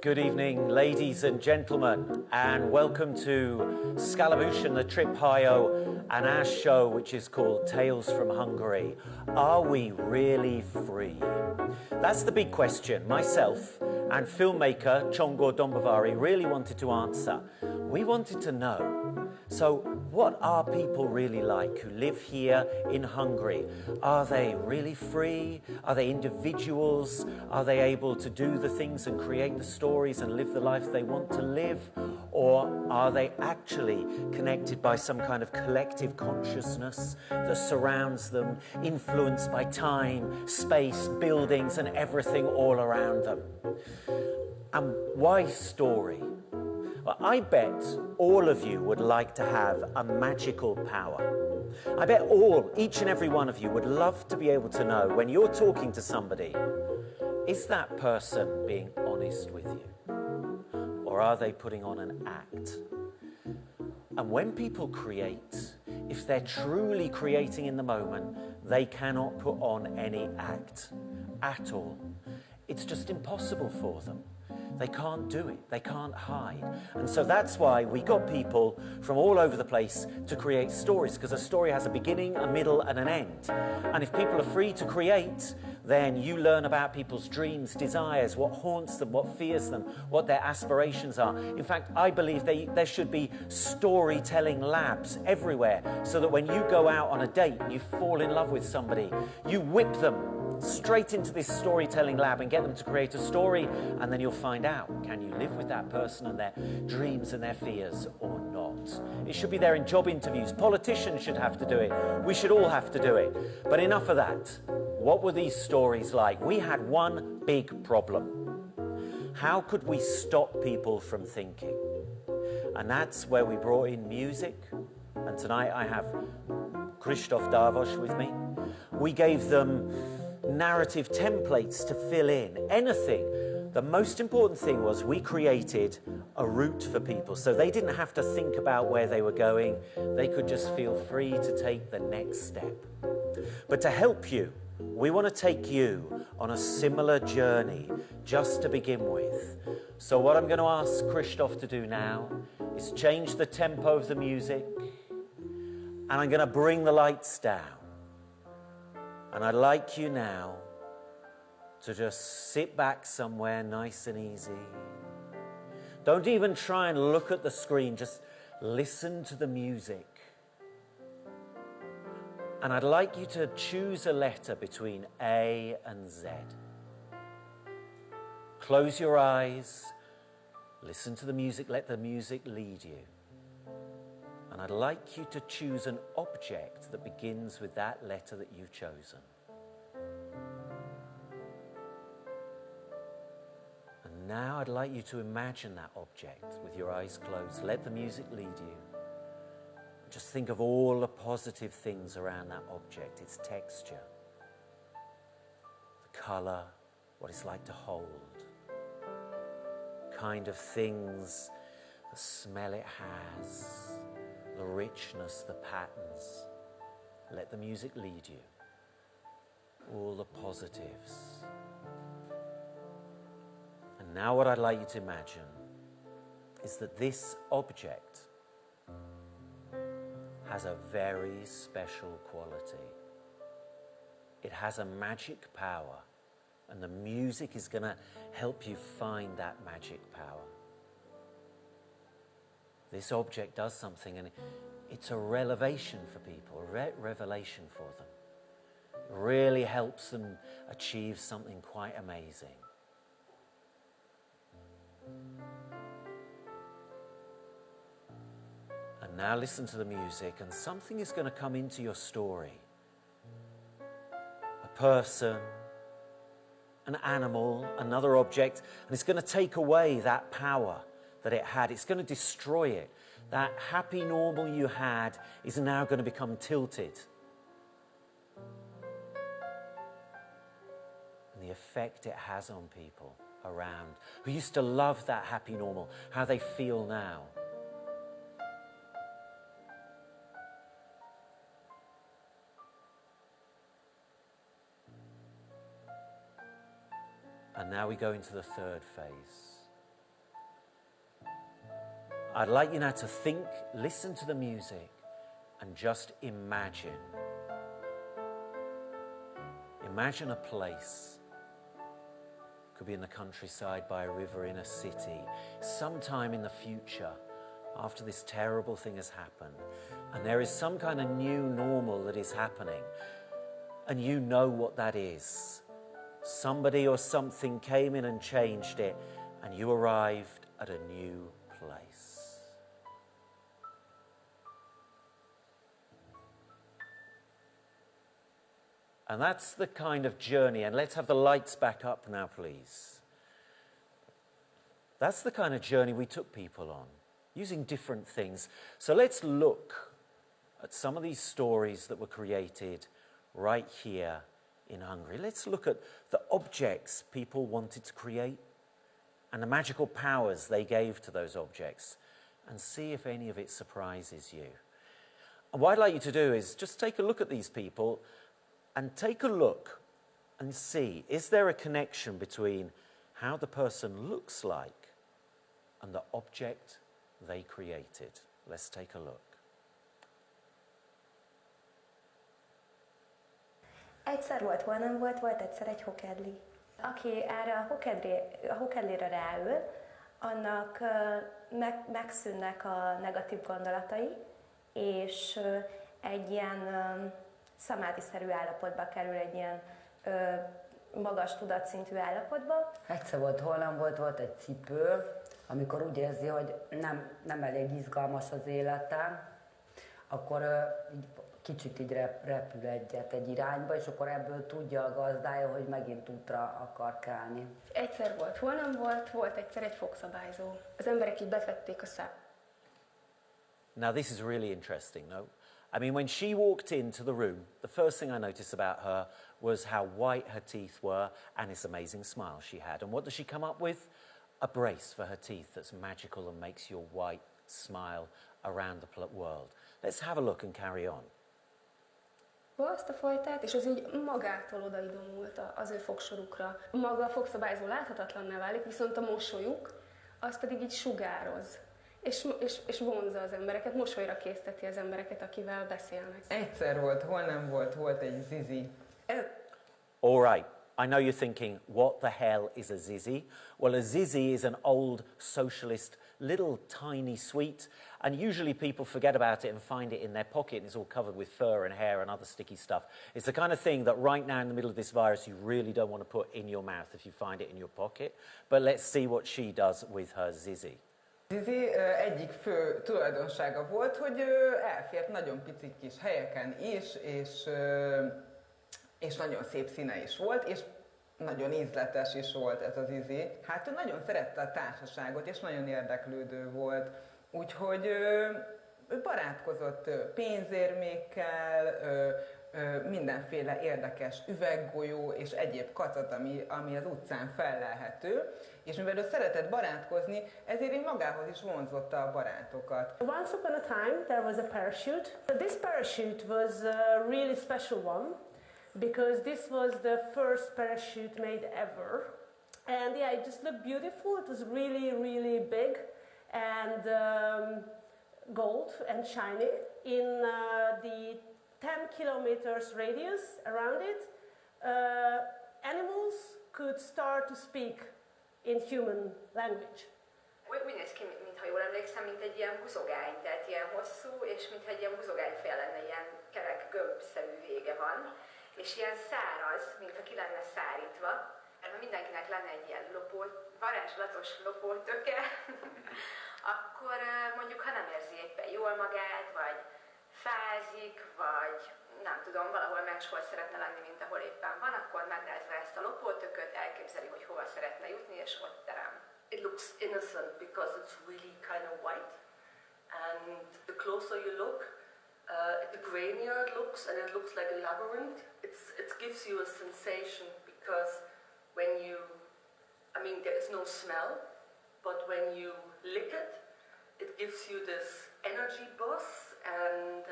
Good evening, ladies and gentlemen, and welcome to Scallabouche and the Trip Hio and our show, which is called Tales from Hungary. Are we really free? That's the big question myself and filmmaker Csongor Dombovari really wanted to answer. We wanted to know, so what are people really like who live here in Hungary? Are they really free? Are they individuals? Are they able to do the things and create the stories and live the life they want to live? Or are they actually connected by some kind of collective consciousness that surrounds them, influenced by time, space, buildings, and everything all around them? And why story? Well, I bet all of you would like to have a magical power. I bet each and every one of you would love to be able to know when you're talking to somebody, is that person being honest with you? Or are they putting on an act? And when people create, if they're truly creating in the moment, they cannot put on any act at all. It's just impossible for them. They can't do it. They can't hide. And so that's why we got people from all over the place to create stories, because a story has a beginning, a middle, and an end. And if people are free to create, then you learn about people's dreams, desires, what haunts them, what fears them, what their aspirations are. In fact, I believe there should be storytelling labs everywhere, so that when you go out on a date and you fall in love with somebody, you whip them straight into this storytelling lab and get them to create a story, and then you'll find out, can you live with that person and their dreams and their fears or not? It should be there in job interviews. Politicians should have to do it. We should all have to do it. But enough of that. What were these stories like? We had one big problem. How could we stop people from thinking? And that's where we brought in music. And tonight I have Krzysztof Darvos with me. We gave them narrative templates to fill in, anything. The most important thing was we created a route for people, so they didn't have to think about where they were going. They could just feel free to take the next step. But to help you, we want to take you on a similar journey just to begin with. So what I'm going to ask Krzysztof to do now is change the tempo of the music, and I'm going to bring the lights down. And I'd like you now to just sit back somewhere nice and easy. Don't even try and look at the screen, just listen to the music. And I'd like you to choose a letter between A and Z. Close your eyes, listen to the music, let the music lead you. And I'd like you to choose an object that begins with that letter that you've chosen. And now I'd like you to imagine that object with your eyes closed. Let the music lead you. Just think of all the positive things around that object, its texture, the colour, what it's like to hold, kind of things, the smell it has, the richness, the patterns. Let the music lead you. All the positives. And now what I'd like you to imagine is that this object has a very special quality. It has a magic power, and the music is going to help you find that magic power. This object does something, and it's a revelation for people, a revelation for them. It really helps them achieve something quite amazing. And now listen to the music, and something is going to come into your story. A person, an animal, another object, and it's going to take away that power that it had. It's going to destroy it. That happy normal you had is now going to become tilted. And the effect it has on people around who used to love that happy normal, how they feel now. And now we go into the third phase. I'd like you now to think, listen to the music, and just imagine. Imagine a place. Could be in the countryside, by a river, in a city, sometime in the future, after this terrible thing has happened. And there is some kind of new normal that is happening. And you know what that is. Somebody or something came in and changed it, and you arrived at a new place. And that's the kind of journey, and let's have the lights back up now, please. That's the kind of journey we took people on, using different things. So let's look at some of these stories that were created right here in Hungary. Let's look at the objects people wanted to create and the magical powers they gave to those objects, and see if any of it surprises you. And what I'd like you to do is just take a look at these people and take a look and see, is there a connection between how the person looks like and the object they created? Let's take a look. Egyszer volt, hol nem volt, volt egyszer egy hokedli. Aki erre a hokedlire ráül, annak megszűnnek a negatív gondolatai, és egy ilyen szamádiszerű állapotba kerül, egy ilyen magas tudatszintű állapotba. Egyszer volt, hol nem volt, volt egy cipő, amikor úgy érzi, hogy nem elég izgalmas az élete, akkor így kicsit így repül egyet egy irányba, és akkor ebből tudja a gazdája, hogy megint útra akar kelni. Egyszer volt, hol nem volt, volt egyszer egy fogszabályzó. Az emberek így bevették a szám. Now this is really interesting, no? I mean, when she walked into the room, the first thing I noticed about her was how white her teeth were and this amazing smile she had. And what does she come up with? A brace for her teeth that's magical and makes your white smile around the world. Let's have a look and carry on. Azt a fajtát, és az így magától odaidomult az ő fogsorukra. Maga a fogszabályzó láthatatlanná válik, viszont a mosolyuk, az pedig így sugároz. És vonzza az embereket, mosolyra készteti az embereket, akivel beszélnek. Egyszer volt, hol nem volt, volt egy zizi. All right. I know you're thinking, what the hell is a zizi? Well, a zizi is an old socialist little tiny sweet, and usually people forget about it and find it in their pocket, and it's all covered with fur and hair and other sticky stuff. It's the kind of thing that right now in the middle of this virus you really don't want to put in your mouth if you find it in your pocket. But let's see what she does with her zizi. Zizi egyik fő tulajdonsága volt, hogy elfért nagyon pici kis helyeken is, és nagyon szép színe is volt, és nagyon ízletes is volt ez az Zizi. Hát ő nagyon szerette a társaságot, és nagyon érdeklődő volt. Úgyhogy ő barátkozott pénzérmékkel, mindenféle érdekes üveggolyó és egyéb kacat, ami az utcán fellelhető. És mivel ő szeretett barátkozni, ezért így magához is vonzotta a barátokat. Once upon a time there was a parachute. This parachute was a really special one, because this was the first parachute made ever. And yeah, it just looked beautiful. It was really, really big and gold and shiny. In the 10 kilometers radius around it, animals could start to speak in human language. Úgy néz ki, mintha jól emlékszem, mint egy ilyen buzogány, tehát ilyen hosszú, és mintha egy ilyen buzogányfél lenne, ilyen kerek gömbszerű vége van, és ilyen száraz, mintha ki lenne szárítva. Ha mindenkinek lenne egy ilyen varázslatos lopótöke, akkor mondjuk, ha nem érzi éppen jól magát, vagy fázik, vagy nem tudom, valahol máshol szeretne lenni, mint ahol éppen van, akkor megrázva ezt a lopótököt, elképzeli, hogy hova szeretne jutni, és ott terem. It looks innocent because it's really kind of white, and the closer you look, the grainier it looks, and it looks like a labyrinth. It gives you a sensation because when you, I mean, there is no smell, but when you lick it, it gives you this energy buzz, and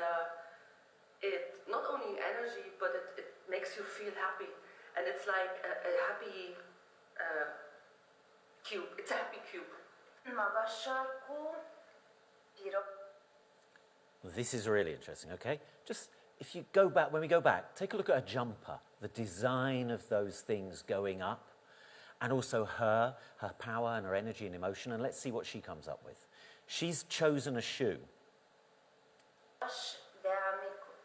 it not only energy, but it makes you feel happy, and it's like a happy cube. It's a happy cube. Magas sarkú, piros. This is really interesting, okay? Just, if you go back, when we go back, take a look at a jumper, the design of those things going up, and also her power and her energy and emotion, and let's see what she comes up with. She's chosen a shoe.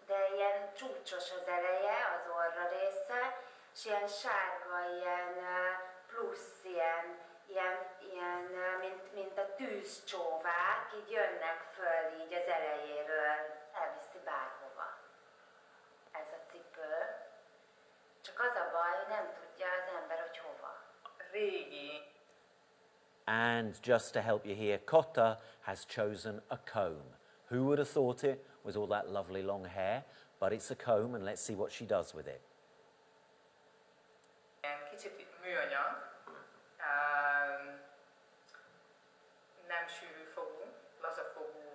De ilyen csúcsos az eleje, az orra része, és ilyen sárga, ilyen plusz, mint a tűzcsóvák, így jönnek föl így az elejéről, elviszi bárhova. Ez a cipő. Csak az a baj, nem tudja az ember, hogy hova. Régi. And just to help you here, Kotta has chosen a comb. Who would have thought it with all that lovely long hair? But it's a comb, and let's see what she does with it. Kicsit műanyag, nem sűrű fogú, lazafogú,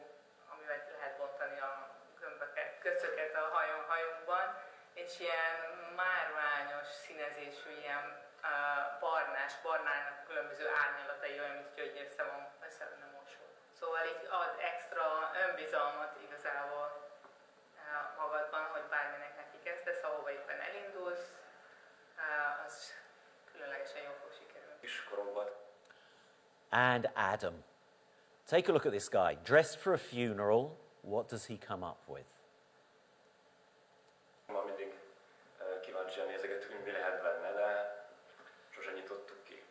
amivel lehet bontani a gömböket, köcöket a hajunkban, és ilyen márványos színezésű, ilyen barnának különböző árnyalatai, olyan, mint hogy össze lenne mosó. Szóval így ad extra önbizalmat igazából magadban, hogy bárminek neki kezdesz, ahova éppen elindulsz, az különlegesen jól fog sikerülni. Kiskoromban. And Adam. Take a look at this guy. Dressed for a funeral, what does he come up with? Ma mindig kíváncsian nézegettük, hogy mi lehet benne, de sose nyitottuk ki.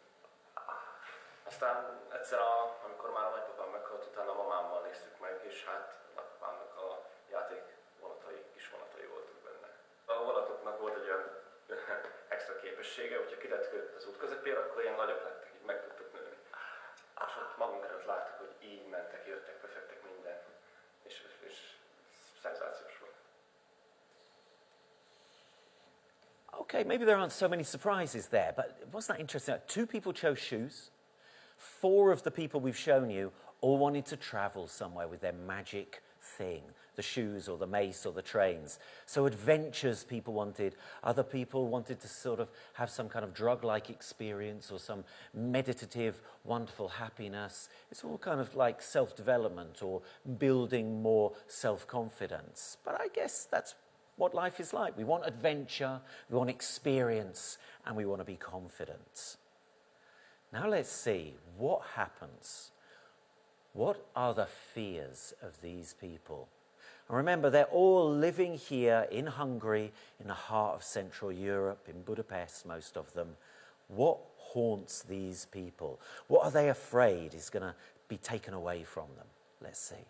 Aztán egyszer, amikor már a nagypapám meghalt, utána a mamámmal néztük meg, és hát nagypapámnak a játék vonatai, kis vonatai voltak benne. A vonatoknak volt egy olyan extra képessége, hogyha kidettük az út közepére, akkor ilyen nagyobb lettek, így meg tudtuk nőni. És ott magunk előtt láttuk, hogy így mentek, jöttek, befektek minden, és szenzációs volt. Okay, maybe there aren't so many surprises there, but wasn't that interesting? 2 people chose shoes. 4 of the people we've shown you all wanted to travel somewhere with their magic thing, the shoes or the mace or the trains. So adventures people wanted, other people wanted to sort of have some kind of drug-like experience or some meditative, wonderful happiness. It's all kind of like self-development or building more self-confidence. But I guess that's what life is like. We want adventure, we want experience, and we want to be confident. Now let's see what happens. What are the fears of these people? And remember, they're all living here in Hungary, in the heart of Central Europe, in Budapest, most of them. What haunts these people? What are they afraid is going to be taken away from them? Let's see.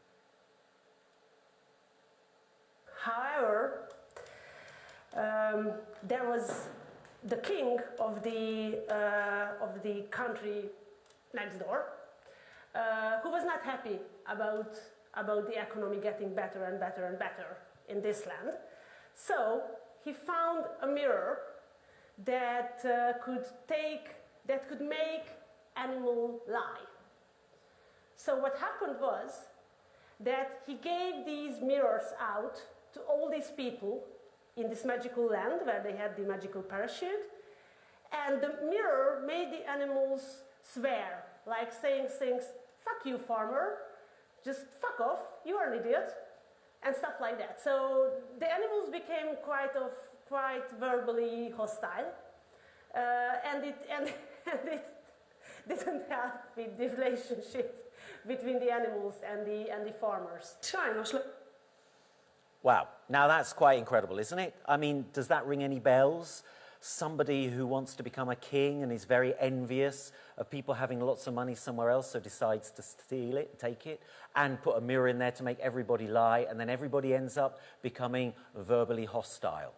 However, there was the king of the country next door, who was not happy about the economy getting better and better and better in this land. So he found a mirror that could make animal lie. So what happened was that he gave these mirrors out to all these people in this magical land where they had the magical parachute, and the mirror made the animals swear, like saying things, "Fuck you, farmer, just fuck off, you are an idiot," and stuff like that. So the animals became quite verbally hostile, and it didn't help with the relationship between the animals and the farmers. Sajnos. Wow, now that's quite incredible, isn't it? I mean, does that ring any bells? Somebody who wants to become a king and is very envious of people having lots of money somewhere else, so decides to steal it, take it, and put a mirror in there to make everybody lie, and then everybody ends up becoming verbally hostile.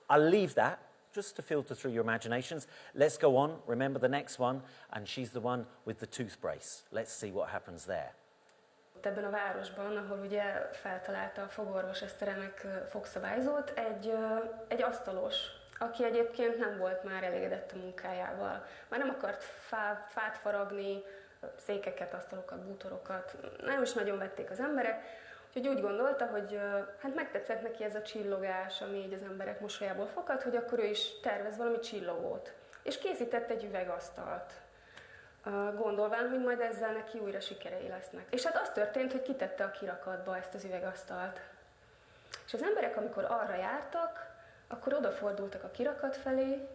I'll leave that just to filter through your imaginations. Let's go on. Remember the next one, and she's the one with the tooth brace. Let's see what happens there. Ebben a városban, ahol ugye feltalálta a fogorvos ezt a remek fogszabályzót, egy asztalos, aki egyébként nem volt már elégedett a munkájával. Már nem akart fát faragni, székeket, asztalokat, bútorokat, nem is nagyon vették az emberek, úgyhogy úgy gondolta, hogy hát megtetszett neki ez a csillogás, ami így az emberek mosolyából fakad, hogy akkor ő is tervez valami csillogót. és készített egy üvegasztalt, gondolván, hogy majd ezzel neki újra sikerei lesznek. És hát az történt, hogy kitette a kirakatba ezt az üvegasztalt. És az emberek, amikor arra jártak, akkor odafordultak a kirakat felé,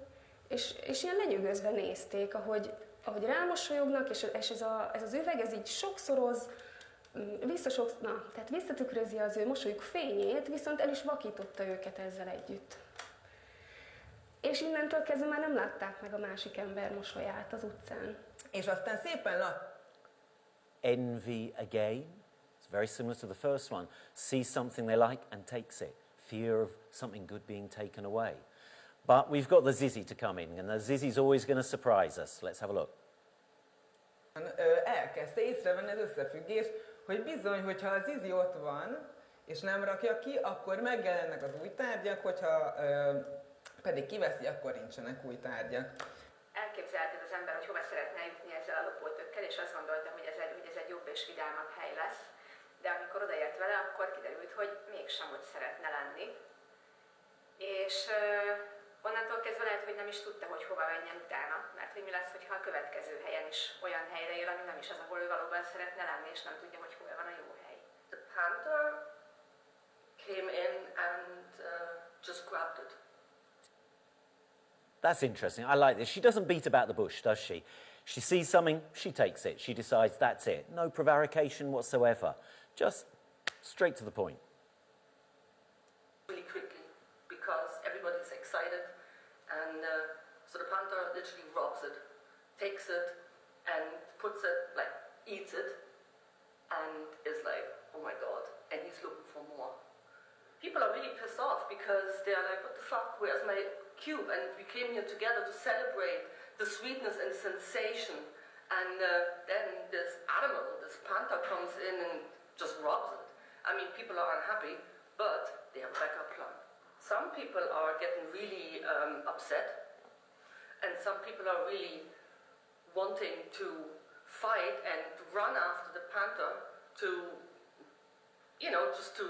és ilyen lenyűgözve nézték, ahogy rámosolyognak, és ez az üveg, ez így sokszoroz, tehát visszatükrözi az ő mosolyuk fényét, viszont el is vakította őket ezzel együtt. És innentől kezdve már nem látták meg a másik ember mosolyát az utcán. És aztán szépen Envy again. It's very similar to the first one. Sees something they like and takes it. Fear of something good being taken away. But we've got the Zizzy to come in, and the Zizzy's always going to surprise us. Let's have a look. Elkezdte észrevenni az összefüggés, hogy bizony, hogyha az Zizi ott van, és nem rakja ki, akkor megjelennek az új tárgyak, hogyha pedig kiveszi, akkor nincsenek új tárgyak. Elképzelte az ember, hogy hova szeretne jutni ezzel a lopótökkel, és azt gondolta, hogy ez egy jobb és vidámabb hely lesz. De amikor odaért vele, akkor kiderült, hogy mégsem ott szeretne lenni. És onnantól kezdve lehet, hogy nem is tudta, hogy hova menjen utána, mert hogy mi lesz, hogyha a következő helyen is olyan helyre él, ami nem is az, ahol ő valóban szeretne lenni, és nem tudja, hogy hol van a jó hely. The panther came in and just grabbed it. That's interesting. I like this. She doesn't beat about the bush, does she? She sees something, she takes it. She decides that's it. No prevarication whatsoever. Just straight to the point. Really quickly, because everybody's excited, and so the panther literally robs it, takes it, and puts it, like, eats it, and is like, oh my god, and he's looking for more. People are really pissed off because they are like, what the fuck, where's my cube? And we came here together to celebrate the sweetness and sensation, and then this animal, this panther comes in and just robs it. I mean, people are unhappy, but they have a backup plan. Some people are getting really upset, and some people are really wanting to fight and run after the panther to, you know, just to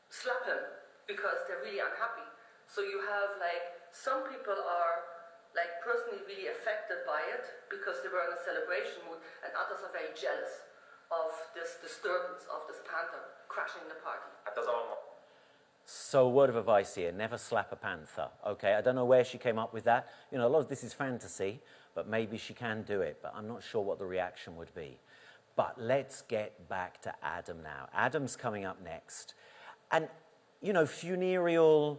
slap him because they're really unhappy. So you have like, some people are like personally really affected by it because they were in a celebration mood, and others are very jealous of this disturbance of this panther crashing the party. So a word of advice here, never slap a panther, okay? I don't know where she came up with that. You know, a lot of this is fantasy, but maybe she can do it, but I'm not sure what the reaction would be. But let's get back to Adam now. Adam's coming up next. And, you know, funereal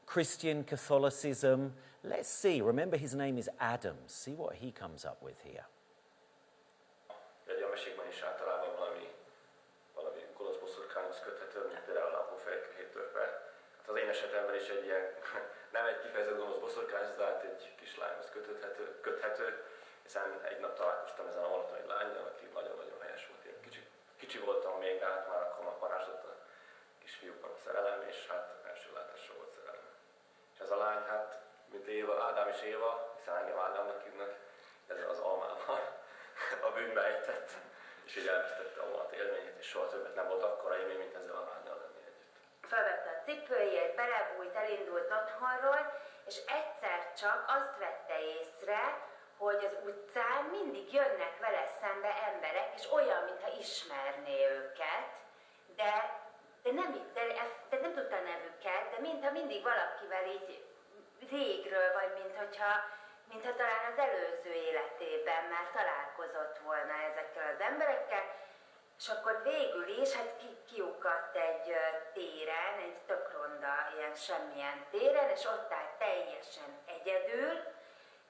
Christian Catholicism, let's see. Remember, his name is Adam. See what he comes up with here. Egy a mesékben is általában valami gonosz boszorkányhoz köthető, mint például a hófejek törpe. Hát az én esetemben is egy ilyen, nem egy kifejezett gonosz boszorkányhoz, de hát egy kislányhoz köthető, hiszen egy nap találkoztam ezen a vonaton egy lánnyal, aki nagyon-nagyon helyes volt. Én kicsi voltam még, de hát már akkor varázsott a kisfiúkban a szerelem, és hát első látásra volt szerelem. És ez a lány, hát, mint Ádám és Éva, hiszen engem Ádámnak hívnak, ezzel az almával a bűnbe ejtett, és így elvesztette a vonat élményét, és soha többet nem volt akkora élmény, mint ezzel a lánnyal lenni együtt. Felvette a cipőjét, belebújt, elindult otthonról, és egyszer csak azt vette észre, hogy az utcán mindig jönnek vele szembe emberek, és olyan, mintha ismerné őket, de nem tudta a nevüket, de mintha mindig valakivel így régről, vagy mintha talán az előző életében már találkozott volna ezekkel az emberekkel, és akkor végül is hát kiukadt egy téren, egy tök ronda, ilyen semmilyen téren, és ott állt teljesen egyedül,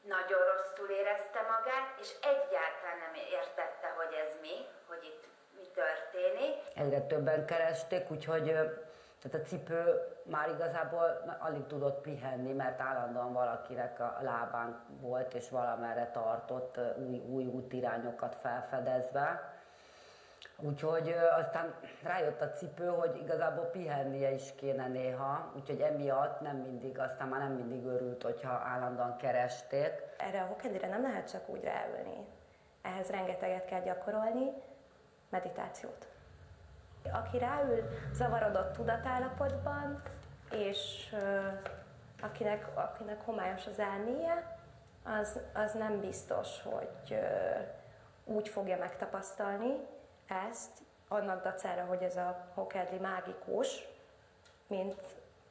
nagyon rosszul érezte magát, és egyáltalán nem értette, hogy ez hogy itt mi történik. Egyre többen keresték, úgyhogy tehát a cipő már igazából alig tudott pihenni, mert állandóan valakinek a lábán volt, és valamerre tartott új útirányokat felfedezve. Úgyhogy aztán rájött a cipő, hogy igazából pihennie is kéne néha, úgyhogy emiatt aztán már nem mindig örült, hogyha állandóan keresték. Erre a hokendire nem lehet csak úgy ráülni. Ehhez rengeteget kell gyakorolni, meditációt. Aki ráül zavarodott tudatállapotban, és akinek homályos az elméje, az nem biztos, hogy úgy fogja megtapasztalni ezt, annak dacára, hogy ez a hokedli mágikus, mint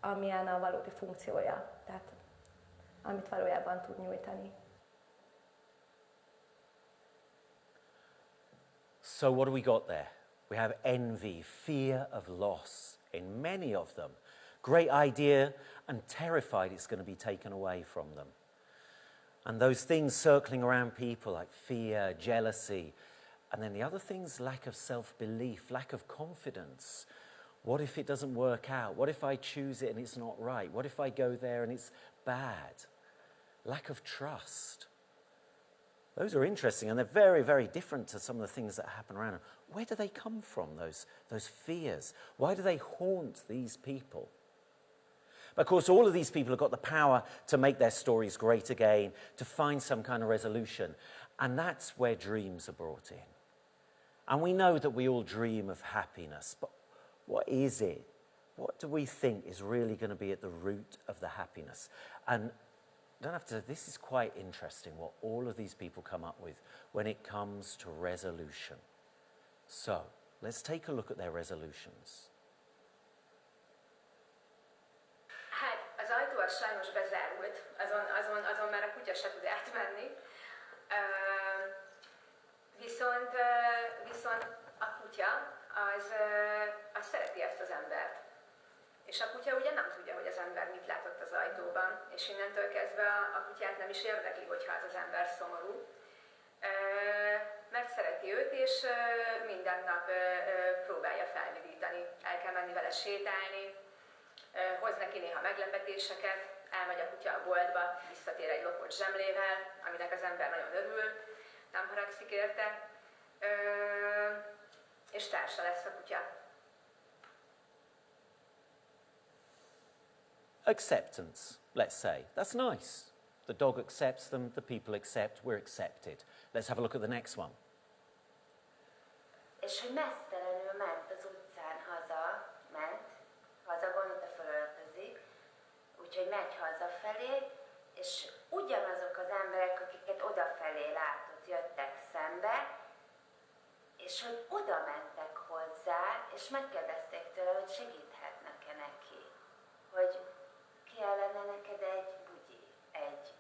amilyen a valódi funkciója, tehát amit valójában tud nyújtani. So what do we got there? We have envy, fear of loss in many of them. Great idea and terrified it's going to be taken away from them. And those things circling around people like fear, jealousy, and then the other things, lack of self-belief, lack of confidence. What if it doesn't work out? What if I choose it and it's not right? What if I go there and it's bad? Lack of trust. Those are interesting, and they're very, very different to some of the things that happen around them. Where do they come from, those fears? Why do they haunt these people? Of course, all of these people have got the power to make their stories great again, to find some kind of resolution. And that's where dreams are brought in. And we know that we all dream of happiness, but what is it? What do we think is really going to be at the root of the happiness? And this is quite interesting what all of these people come up with when it comes to resolution. So, let's take a look at their resolutions. Hát, az ajtó az sajnos bezárult, azon már a kutya se tud átmenni. Viszont a kutya az szereti ezt az embert. És a kutya ugye nem tudja, hogy az ember mit látott az ajtóban, és innentől kezdve a kutyát nem is érdekli, hogyha az ember szomorú. Mert szereti őt, és minden nap próbálja felvidítani. El kell menni vele sétálni, hoz neki néha meglepetéseket, elmegy a kutya a boltba, visszatér egy lopott zsemlével, aminek az ember nagyon örül, nem haragszik érte, és társa lesz a kutya. Acceptance, let's say. That's nice. The dog accepts them, the people accept, we're accepted. Let's have a look at the next one. És hogy mesztelenül ment az utcán haza gondolta fölöltözik, úgyhogy megy hazafelé, és ugyanazok az emberek, akiket odafelé látott, jöttek szembe, és hogy oda mentek hozzá, és megkérdezték tőle, hogy segíthetnek-e neki, hogy kellene neked egy bugyi, egy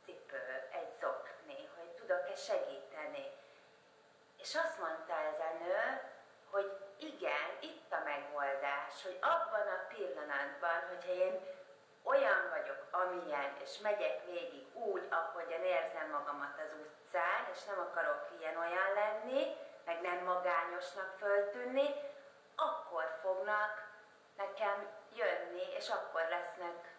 cipő, egy zokni, hogy tudok-e segíteni. És azt mondta ez a nő, hogy igen, itt a megoldás, hogy abban a pillanatban, hogyha én olyan vagyok, amilyen, és megyek végig úgy, ahogyan érzem magamat az utcán, és nem akarok ilyen-olyan lenni, meg nem magányosnak föltűnni, akkor fognak nekem jönni, és akkor lesznek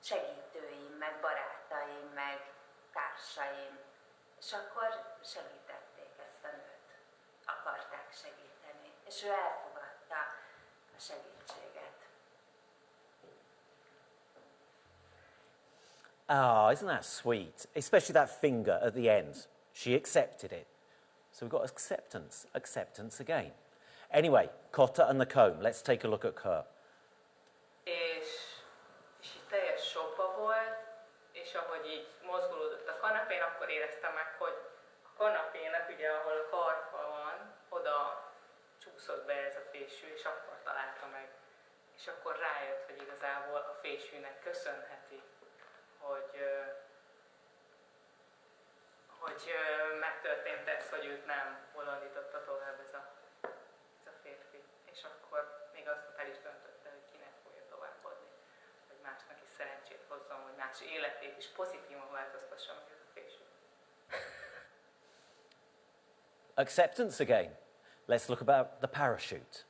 segítőim, meg barátaim, meg társaim. És akkor segítették ezt a nőt. Akarták segíteni. És ő elfogadta a segítséget. Ah, isn't that sweet? Especially that finger at the end. She accepted it. So we've got acceptance again. Anyway, Cotta and the comb. Let's take a look at her. És így teljes sokba volt, és ahogy így mozgolódott a kanapén, akkor éreztem meg, hogy a kanapének, ugye ahol a karfa van, oda csúszott be ez a fésű, és akkor találta meg. És akkor rájött, hogy igazából a fésűnek köszönheti, hogy megtörtént ez, hogy őt nem bolondította tovább ez a férfi. És akkor még aznap el is döntötte, hogy kinek fogja továbbadni, hogy másnak is szerencsét hozzon, hogy más életét is pozitívan változtassa meg ez a férfi. Acceptance again. Let's look about the parachute.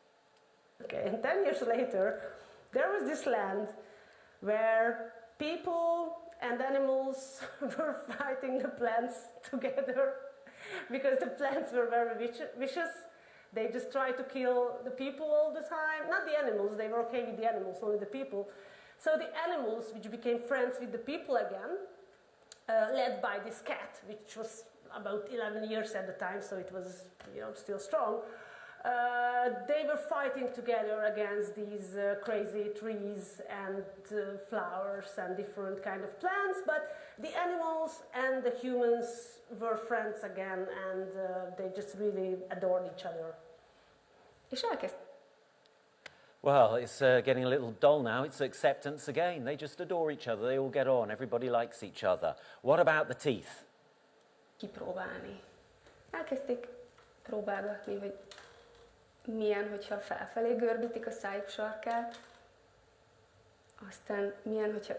Okay, and 10 years later, there was this land where people and animals were fighting the plants together because the plants were very vicious. They just tried to kill the people all the time. Not the animals, they were okay with the animals, only the people. So the animals, which became friends with the people again, led by this cat, which was about 11 years at the time, so it was still strong, They were fighting together against these crazy trees and flowers and different kind of plants, but the animals and the humans were friends again, and they just really adored each other. És elkezdték. Well, it's getting a little dull now. It's acceptance again. They just adore each other. They all get on. Everybody likes each other. What about the teeth? Kipróbálni. Elkezdték próbálgatni, hogy milyen, hogyha felfelé görbítik a szájuk sarkát, aztán milyen, hogyha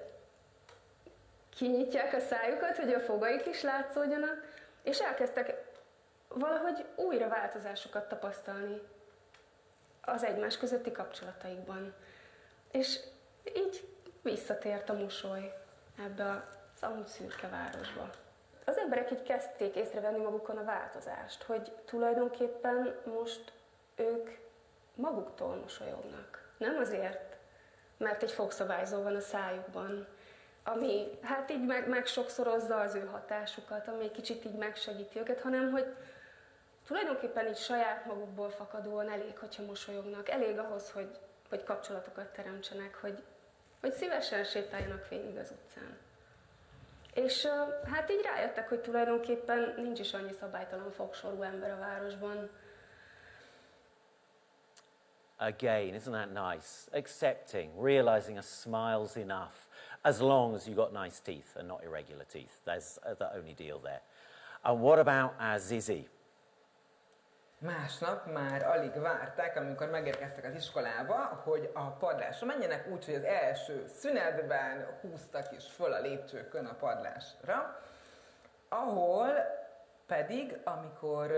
kinyitják a szájukat, hogy a fogaik is látszódjanak, és elkezdtek valahogy újra változásokat tapasztalni az egymás közötti kapcsolataikban. És így visszatért a mosoly ebbe az amúgy szürke városba. Az emberek így kezdték észrevenni magukon a változást, hogy tulajdonképpen most ők maguktól mosolyognak. Nem azért, mert egy fogszabályzó van a szájukban, ami hát így megsokszorozza az ő hatásukat, ami egy kicsit így megsegíti őket, hanem hogy tulajdonképpen így saját magukból fakadóan elég, hogyha mosolyognak. Elég ahhoz, hogy kapcsolatokat teremtsenek, hogy szívesen sétáljanak végig az utcán. És hát így rájöttek, hogy tulajdonképpen nincs is annyi szabálytalan fogsorú ember a városban. Again, isn't that nice? Accepting, realizing a smile's enough, as long as you got nice teeth and not irregular teeth. That's the only deal there. And what about Zizi? Másnap már alig várták, amikor megérkeztek az iskolába, hogy a padlásra menjenek úgy, hogy az első szünetben húztak is föl a lépcsőkön a padlásra, ahol pedig, amikor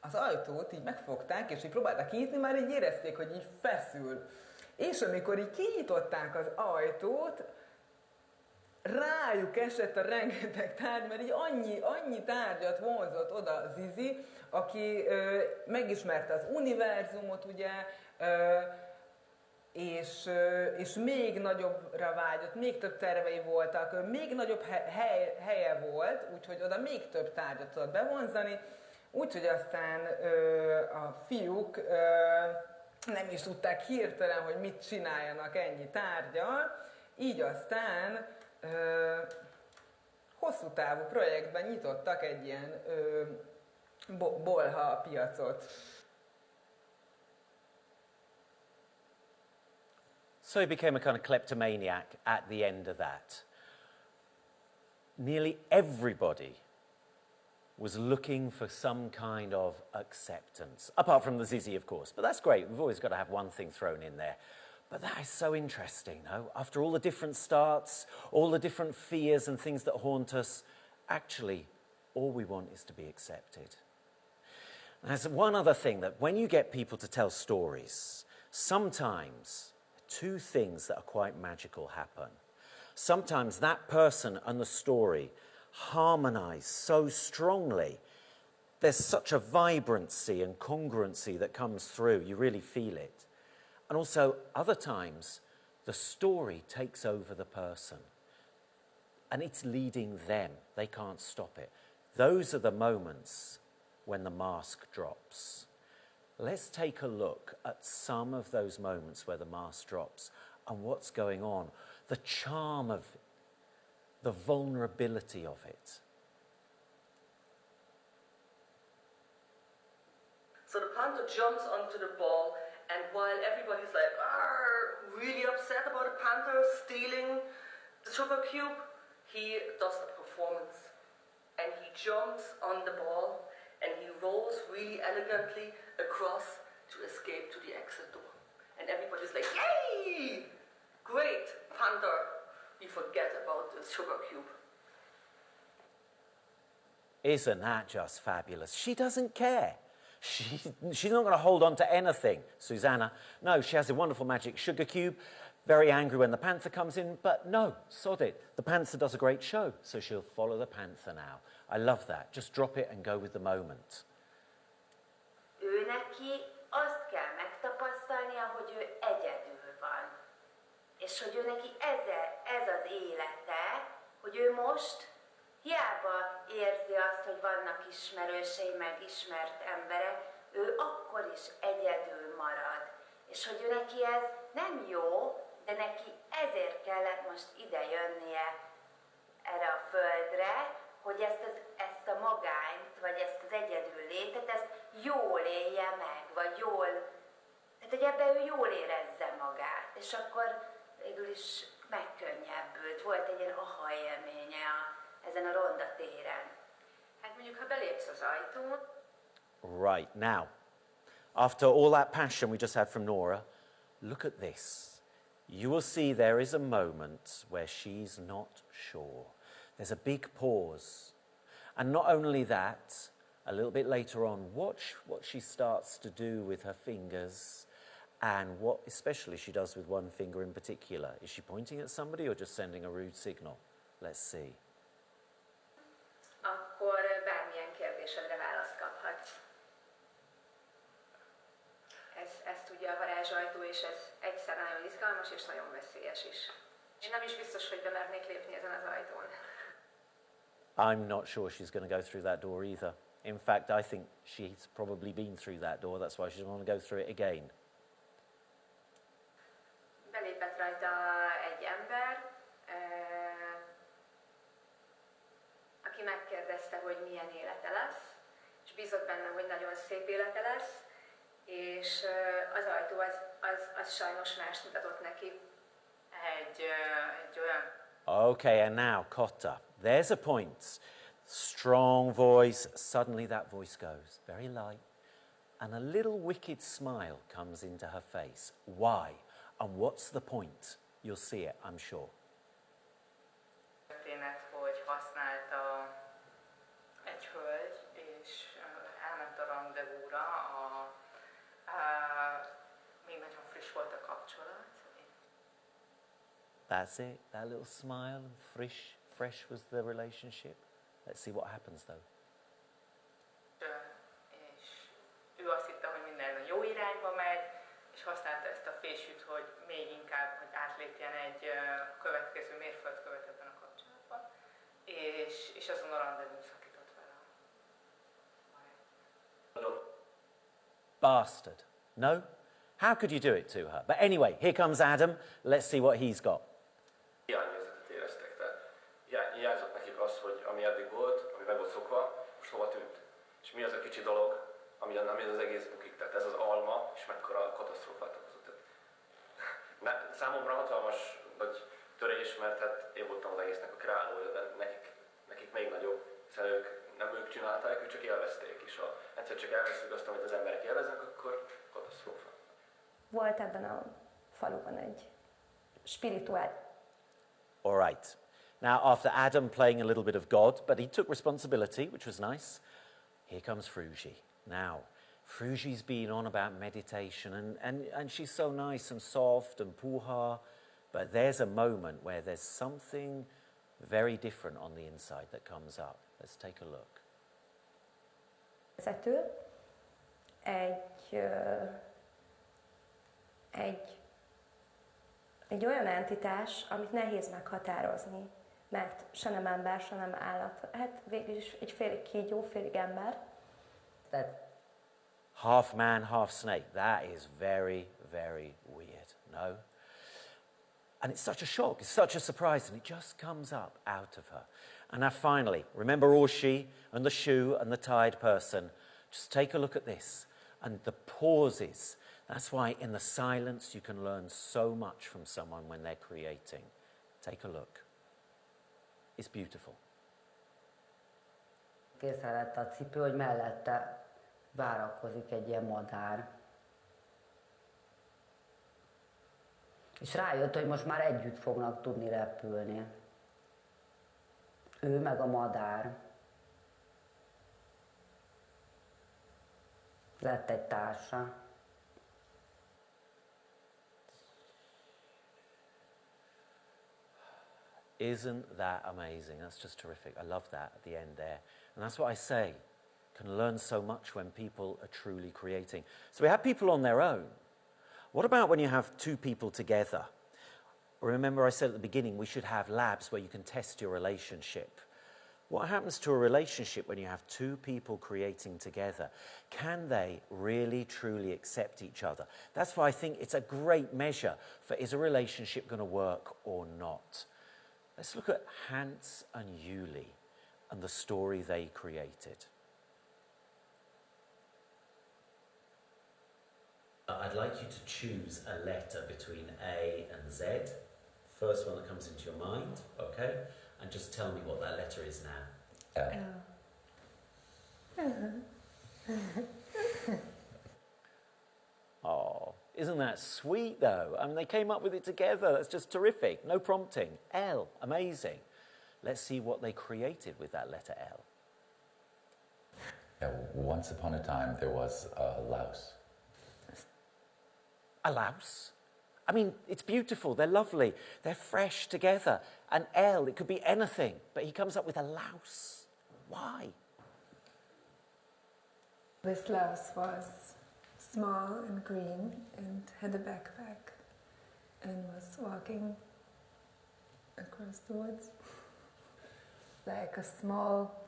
az ajtót így megfogták, és így próbálták kinyitni, már így érezték, hogy így feszül. És amikor így kinyitották az ajtót, rájuk esett a rengeteg tárgy, mert így annyi tárgyat vonzott oda Zizi, aki megismerte az univerzumot, ugye, és még nagyobbra vágyott, még több tervei voltak, még nagyobb helye volt, úgyhogy oda még több tárgyat tudott bevonzani, úgyhogy aztán a fiúk nem is tudták hirtelen, hogy mit csináljanak ennyi tárgyal, így aztán hosszú távú projektben nyitottak egy ilyen bolha piacot. So he became a kind of kleptomaniac at the end of that. Nearly everybody was looking for some kind of acceptance, apart from the Zizi, of course. But that's great. We've always got to have one thing thrown in there. But that is so interesting, no? After all the different starts, all the different fears and things that haunt us, actually, all we want is to be accepted. And there's one other thing, that when you get people to tell stories, sometimes two things that are quite magical happen. Sometimes that person and the story harmonize so strongly. There's such a vibrancy and congruency that comes through. You really feel it. And also, other times, the story takes over the person. And it's leading them. They can't stop it. Those are the moments when the mask drops. Let's take a look at some of those moments where the mask drops and what's going on. The charm of it, the vulnerability of it. So the panther jumps onto the ball, and while everybody's like, really upset about the panther stealing the sugar cube, he does a performance. And he jumps on the ball, and he rolls really elegantly across to escape to the exit door. And everybody's like, yay! Great, panther! We forget about the sugar cube. Isn't that just fabulous? She doesn't care. She's not going to hold on to anything, Susanna. No, she has a wonderful magic sugar cube. Very angry when the panther comes in, but no, sod it. The panther does a great show, so she'll follow the panther now. I love that. Just drop it and go with the moment. Ő neki azt kell megtapasztalnia, hogy ő egyedül van. És hogy ő neki ez az élete, hogy ő most hiába érzi azt, hogy vannak ismerősei, meg ismert emberek, ő akkor is egyedül marad. És hogy ő neki ez nem jó, de neki ezért kellett most ide jönnie erre a földre, hogy ezt a magányt, vagy ezt az egyedül létet, ezt jól élje meg, vagy jól, tehát hogy ebben ő jól érezze magát, és akkor végül is megkönnyebbült, volt egy ilyen aha élménye ezen a ronda téren. Hát mondjuk, ha belépsz az ajtón. Right, now, after all that passion we just had from Nora, look at this. You will see there is a moment where she's not sure. There's a big pause. And not only that, a little bit later on, watch what she starts to do with her fingers and what especially she does with one finger in particular. Is she pointing at somebody or just sending a rude signal? Let's see. Akkor bármilyen kérdésedre választ kaphatsz. Ez tudja a varázsajtó, és ez egyszer nagyon izgalmas és nagyon veszélyes is. Én nem is biztos, hogy bemernék lépni ezen az ajtón. I'm not sure she's going to go through that door either. In fact, I think she's probably been through that door. That's why she doesn't want to go through it again. Belépett rajta egy ember, aki megkérdezte, hogy milyen élete lesz, és bízott benne, hogy nagyon szép élete lesz, és az ajtó az sajnos mást mutatott neki. Egy olyan... Okay, and now, Cotta. There's a point. Strong voice. Suddenly that voice goes very light, and a little wicked smile comes into her face. Why? And what's the point? You'll see it, I'm sure. Történet, hogy használta egy hölgy, és elment a rendezvúra, még nagyon friss volt a kapcsolat. That's it, that little smile, and fresh was the relationship. Let's see what happens though. És ő azt hitte, hogy minden a jó irányba megy, és használta ezt a fésűt, hogy még inkább, hogy átlépjen egy következő mérföldkövet ebben a kapcsolatban, és azon a rendezvún szakított vele. Bastard. No? How could you do it to her? But anyway, here comes Adam. Let's see what he's got. Hiányérzetet éreztek, tehát hiányzott nekik az, hogy ami eddig volt, ami meg volt szokva, most hova tűnt. És mi az a kicsi dolog, ami az egész bukik. Tehát ez az alma, és mekkora katasztrófát okozott. Számomra hatalmas nagy törés, mert hát én voltam az egésznek a kreálója, de nekik még nagyobb, hiszen ők csinálták, ők csak élvezték, és ha egyszer csak elveszünk azt, amit az emberek élveznek, akkor katasztrófa. Volt ebben a faluban egy spirituál. All right. Now, after Adam playing a little bit of God, but he took responsibility, which was nice, here comes Frugi. Now, Frugi's been on about meditation, and she's so nice and soft and puha, but there's a moment where there's something very different on the inside that comes up. Let's take a look. Vezető egy olyan entitás, amit nehéz meghatározni, mert se nem ember, se nem állat. Hát végül is egy félig kígyó, félig ember. Half man, half snake. That is very, very weird, no? And it's such a shock, it's such a surprise, and it just comes up out of her. And now finally, remember Orshi and the shoe and the tied person. Just take a look at this and the pauses. That's why in the silence you can learn so much from someone when they're creating. Take a look. It's beautiful. Készen lett a cipő, hogy mellette várakozik egy ilyen madár. És rájött, hogy most már együtt fognak tudni repülni. Ő meg a madár. Lett egy társa. Isn't that amazing? That's just terrific. I love that at the end there. And that's what I say. Can learn so much when people are truly creating. So we have people on their own. What about when you have two people together? Remember I said at the beginning we should have labs where you can test your relationship. What happens to a relationship when you have two people creating together? Can they really, truly accept each other? That's why I think it's a great measure for is a relationship going to work or not. Let's look at Hans and Julie and the story they created. I'd like you to choose a letter between A and Z. First one that comes into your mind, okay? And just tell me what that letter is now. Oh, isn't that sweet though? I mean, they came up with it together. That's just terrific. No prompting. L, amazing. Let's see what they created with that letter L. Yeah, once upon a time there was a louse. A louse? I mean, it's beautiful, they're lovely, they're fresh together. An L, it could be anything, but he comes up with a louse. Why? This louse was small and green and had a backpack and was walking across the woods like a small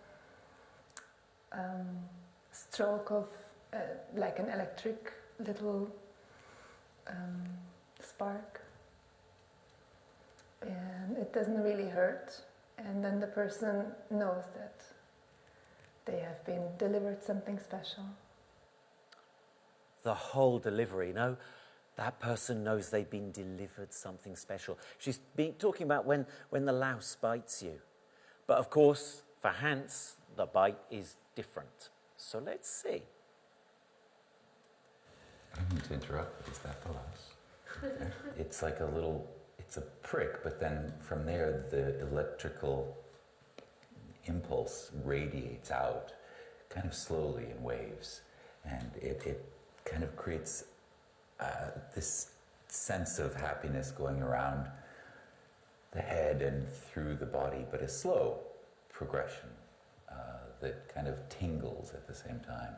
stroke of, like an electric little spark, and it doesn't really hurt, and then the person knows that they have been delivered something special. The whole delivery, no? That person knows they've been delivered something special. She's been talking about when the louse bites you. But of course, for Hans, the bite is different. So let's see. I don't mean to interrupt, but is that the louse? It's like it's a prick, but then from there the electrical impulse radiates out kind of slowly in waves, and it kind of creates this sense of happiness going around the head and through the body, but a slow progression that kind of tingles at the same time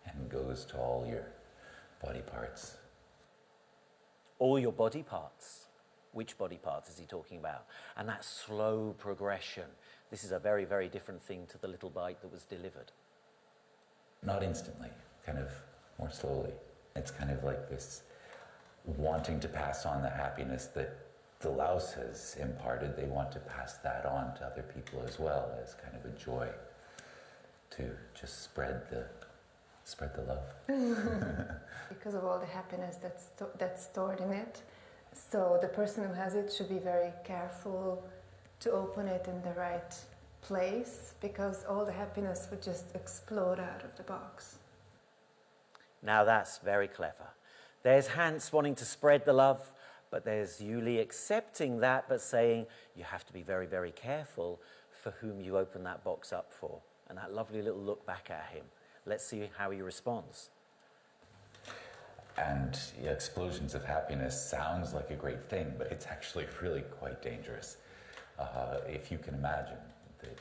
and goes to all your body parts. All your body parts. Which body parts is he talking about? And that slow progression. This is a very, very different thing to the little bite that was delivered. Not instantly, kind of more slowly. It's kind of like this wanting to pass on the happiness that the louse has imparted. They want to pass that on to other people as well, as kind of a joy to just spread the love. Because of all the happiness that's stored in it. So the person who has it should be very careful to open it in the right place, because all the happiness would just explode out of the box. Now that's very clever. There's Hans wanting to spread the love, but there's Julie accepting that, but saying you have to be very, very careful for whom you open that box up for. And that lovely little look back at him. Let's see how he responds. And explosions of happiness sounds like a great thing, but it's actually really quite dangerous. If you can imagine that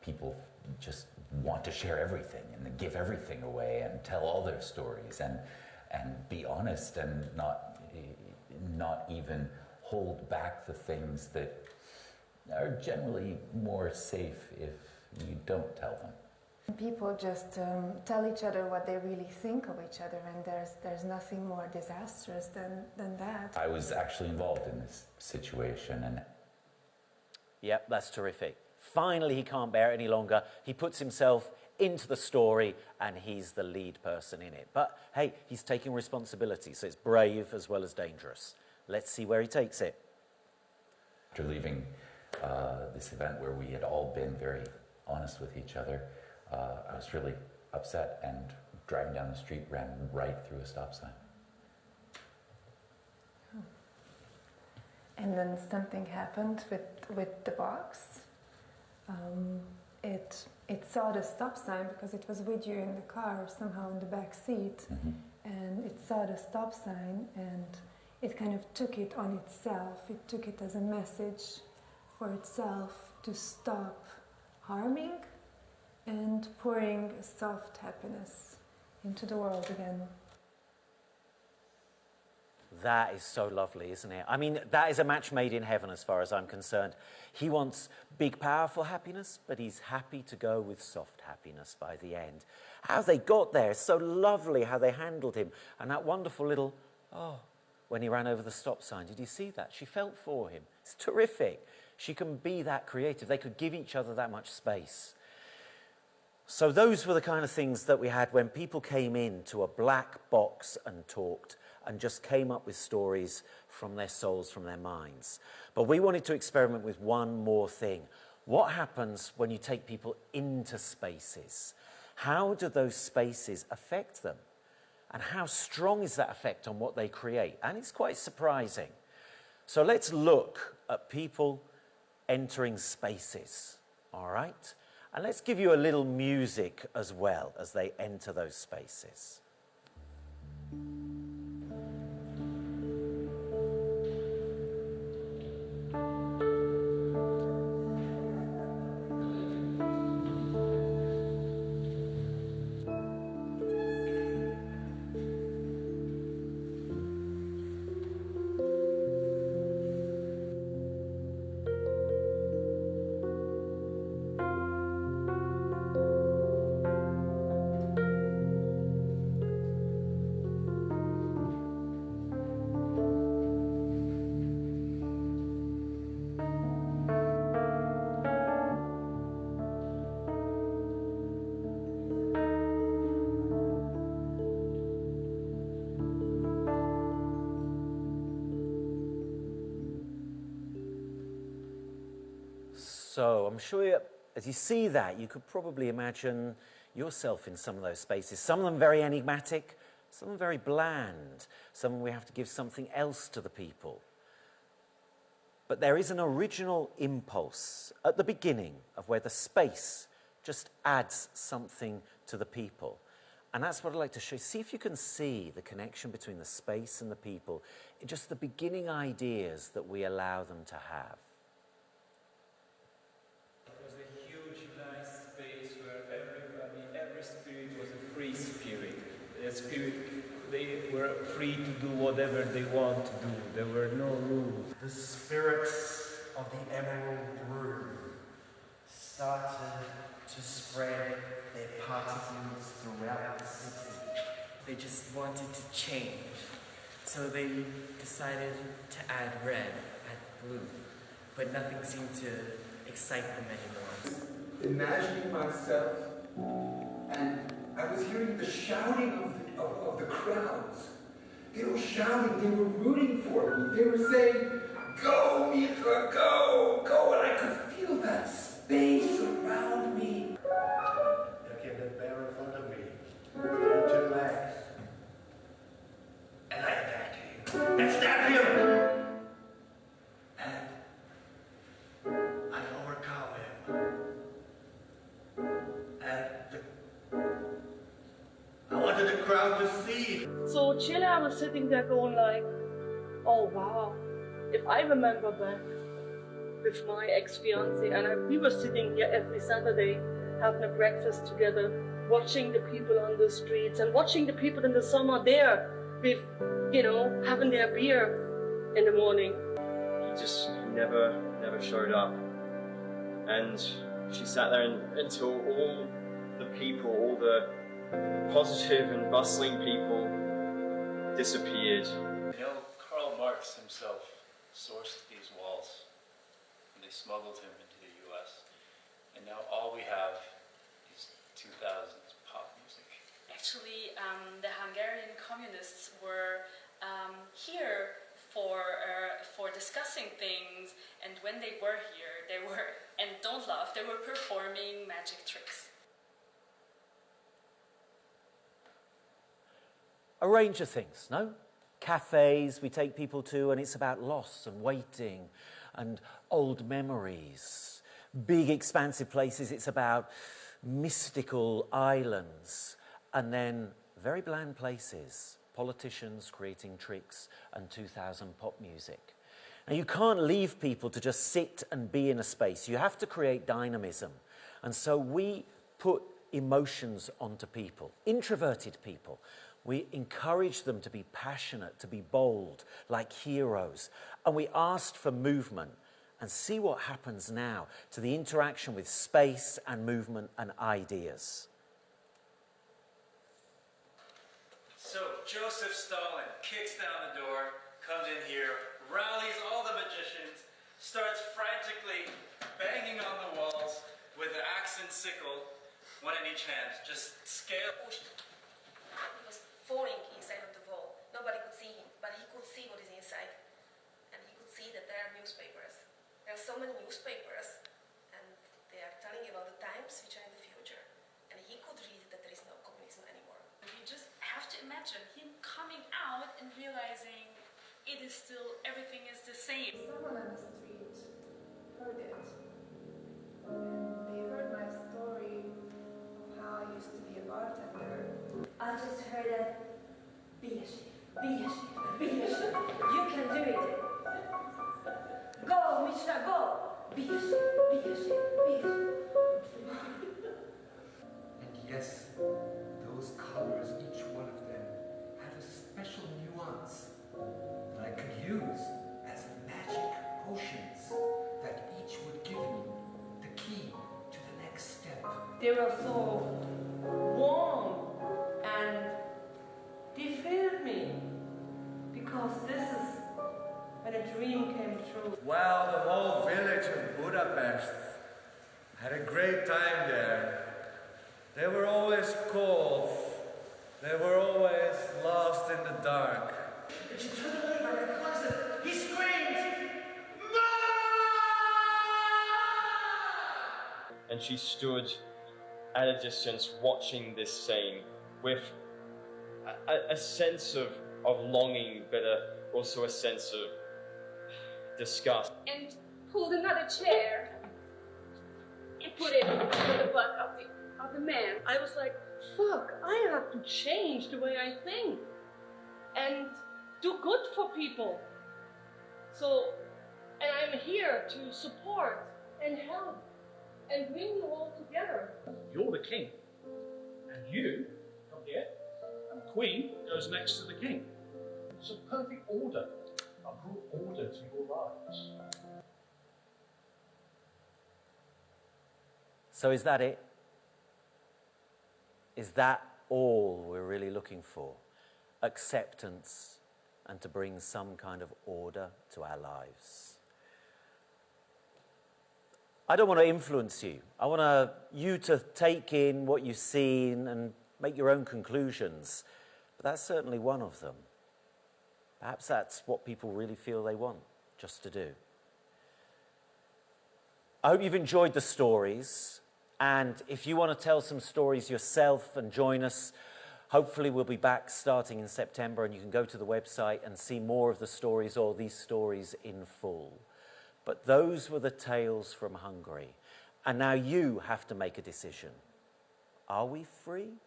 people just want to share everything and give everything away and tell all their stories and be honest and not even hold back the things that are generally more safe if you don't tell them. People just tell each other what they really think of each other, and there's nothing more disastrous than that. I was actually involved in this situation, and Yep, that's terrific. Finally, he can't bear it any longer. He puts himself into the story, and he's the lead person in it. But hey, he's taking responsibility, so it's brave as well as dangerous. Let's see where he takes it. after leaving this event where we had all been very honest with each other, I was really upset, and driving down the street ran right through a stop sign. And then something happened with the box. It saw the stop sign because it was with you in the car, somehow in the back seat, Mm-hmm. and it saw the stop sign and it kind of took it on itself. It took it as a message for itself to stop harming and pouring a soft happiness into the world again. That is so lovely, isn't it? I mean, that is a match made in heaven as far as I'm concerned. He wants big, powerful happiness, but he's happy to go with soft happiness by the end. How they got there, so lovely how they handled him. And that wonderful little, when he ran over the stop sign. Did you see that? She felt for him. It's terrific. She can be that creative. They could give each other that much space. So those were the kind of things that we had when people came into a black box and talked and just came up with stories from their souls, from their minds. But we wanted to experiment with one more thing. What happens when you take people into spaces? How do those spaces affect them? And how strong is that effect on what they create? And it's quite surprising. So let's look at people entering spaces, all right? And let's give you a little music as well as they enter those spaces. So I'm sure as you see that, you could probably imagine yourself in some of those spaces. Some of them very enigmatic, some of them very bland. Some of them we have to give something else to the people. But there is an original impulse at the beginning of where the space just adds something to the people. And that's what I'd like to show you. See if you can see the connection between the space and the people in just the beginning ideas that we allow them to have. They were free to do whatever they want to do. There were no rules. The spirits of the emerald brood started to spread their particles throughout the city. They just wanted to change. So they decided to add red, add blue. But nothing seemed to excite them anymore. Imagining myself, and I was hearing the shouting of the crowds. They were shouting, they were rooting for me. They were saying, "Go, Mitra, go, go!" And I could feel that space around me. Look at the bear in front of me. Two legs. And I attacked him. And stabbed him! And I overcome him. I wanted the crowd to see. So Chile was sitting there going like, oh wow, if I remember back with my ex-fiance and we were sitting here every Saturday having a breakfast together, watching the people on the streets and watching the people in the summer there with, you know, having their beer in the morning. He just never showed up. And she sat there until all the people, all the positive and bustling people disappeared. You know, Karl Marx himself sourced these walls and they smuggled him into the US. And now all we have is 2000s pop music. Actually, the Hungarian communists were here for discussing things, and when they were here, they were, and don't laugh, they were performing magic tricks. A range of things, no? Cafes we take people to, and it's about loss and waiting and old memories. Big, expansive places, it's about mystical islands. And then very bland places, politicians creating tricks and 2000 pop music. Now, you can't leave people to just sit and be in a space. You have to create dynamism. And so we put emotions onto people, introverted people. We encouraged them to be passionate, to be bold, like heroes. And we asked for movement. And see what happens now to the interaction with space and movement and ideas. So Joseph Stalin kicks down the door, comes in here, rallies all the magicians, starts frantically banging on the walls with an axe and sickle, one in each hand, just scale. He was falling inside of the wall. Nobody could see him, but he could see what is inside. And he could see that there are newspapers. There are so many newspapers, and they are telling about the times which are in the future. And he could read that there is no communism anymore. We just have to imagine him coming out and realizing it is still, everything is the same. Someone on the street heard it. And they heard my story of how I used to be a bartender. I just heard that, be a chef, be a chef, be a chef. You can do it. Go, Mishra, go! Be a chef, be a chef, be a chef. And yes, those colors, each one of them, had a special nuance that I could use as magic potions that each would give me the key to the next step. They were so warm and they filled me because this is when a dream came true. Well, the whole village of Budapest had a great time there. They were always cold. They were always lost in the dark. And she turned away from her closet. He screamed, And she stood at a distance watching this scene with a sense of longing, but also a sense of disgust. And pulled another chair and put it on the butt of the man. I was like, fuck, I have to change the way I think and do good for people. So, and I'm here to support and help and bring you all together. You're the king, and you come here, and the queen goes next to the king. It's a perfect order. I brought order to your lives. So is that it? Is that all we're really looking for? Acceptance and to bring some kind of order to our lives. I don't want to influence you. I want you to take in what you've seen and make your own conclusions. But that's certainly one of them. Perhaps that's what people really feel they want just to do. I hope you've enjoyed the stories. And if you want to tell some stories yourself and join us, hopefully we'll be back starting in September, and you can go to the website and see more of the stories or these stories in full. But those were the tales from Hungary. And now you have to make a decision. Are we free?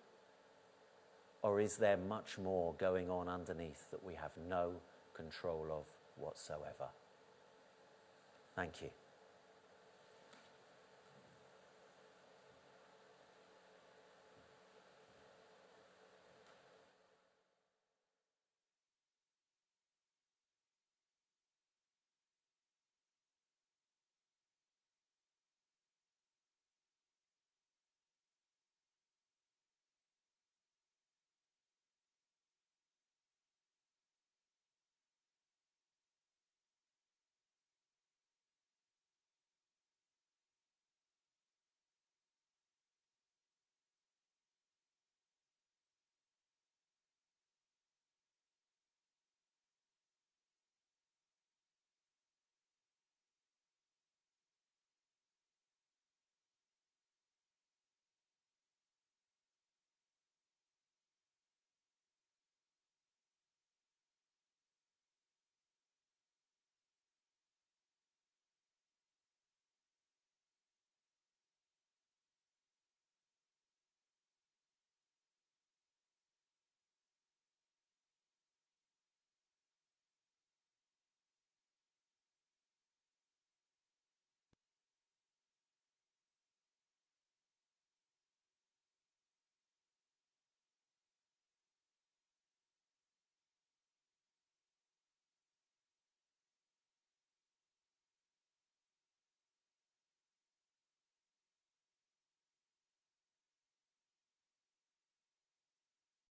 Or is there much more going on underneath that we have no control of whatsoever? Thank you.